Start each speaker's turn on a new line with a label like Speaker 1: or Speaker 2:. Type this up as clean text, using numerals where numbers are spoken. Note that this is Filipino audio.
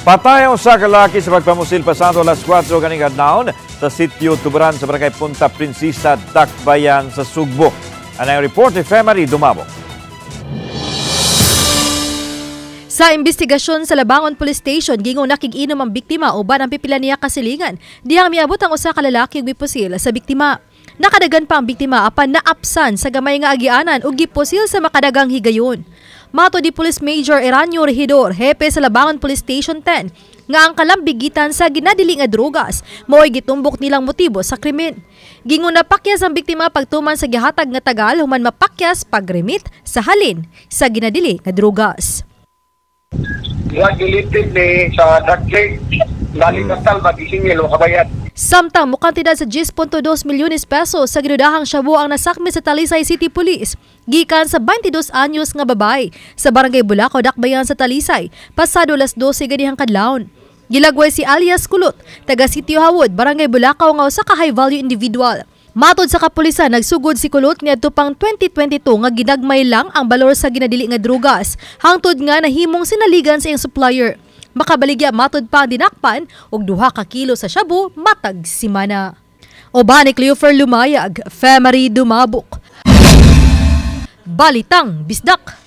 Speaker 1: Patay ang usa ka lalaki sa pagpamusil pasado alas 4 kaning adlawon sa sitio Tuberan sa barangay Punta Prinsesa, Dakbayan sa Sugbo. Anang report ni Femari Dumabo.
Speaker 2: Sa investigasyon sa Labangon Police Station, gingong nakig-inom ang biktima uban ang pipila niya kasilingan. Diyang miabot ang usa ka lalaki ug gipusil sa biktima. Nakadagan pa ang biktima apan naapsan sa gamay nga agianan ug gipusil sa makadagang higayon. Mato di Police Major Eranio Regidor, hepe sa Labangon Police Station 10, nga ang kalambigitan sa ginadili nga drogas mao'y gitumbok nilang motibo sa krimen. Gingon napakyas ang biktima pagtuman sa gihatag nga tagal human mapakyas pagremit sa halin sa ginadili nga drogas.
Speaker 3: Gilitid ni sa Dakle, galing kasal magisingil o kabayat.
Speaker 2: Samtang mukantidad sa 10.2 milyones pesos sa ginudahang shabu ang nasakmi sa Talisay City Police, gikan sa 22 anyos nga babae sa Barangay Bulacao, Dakbayan sa Talisay, pasado alas 12 ganihang kadlawon. Gilagway si alias Kulot, taga Sitio Hawod, Barangay Bulacao nga usa ka high-value individual. Matod sa kapulisan, nagsugod si Kulot niadto pang 2022 nga ginagmay lang ang balor sa ginadili nga drugas, hangtod nga nahimong sinaligan sa iyang supplier. Makabaligya matod pa ang dinakpan og 2 ka kilo sa shabu matag simana. Oba ni Cleofer Lumayag, Femari Dumabok. Balitang Bisdak.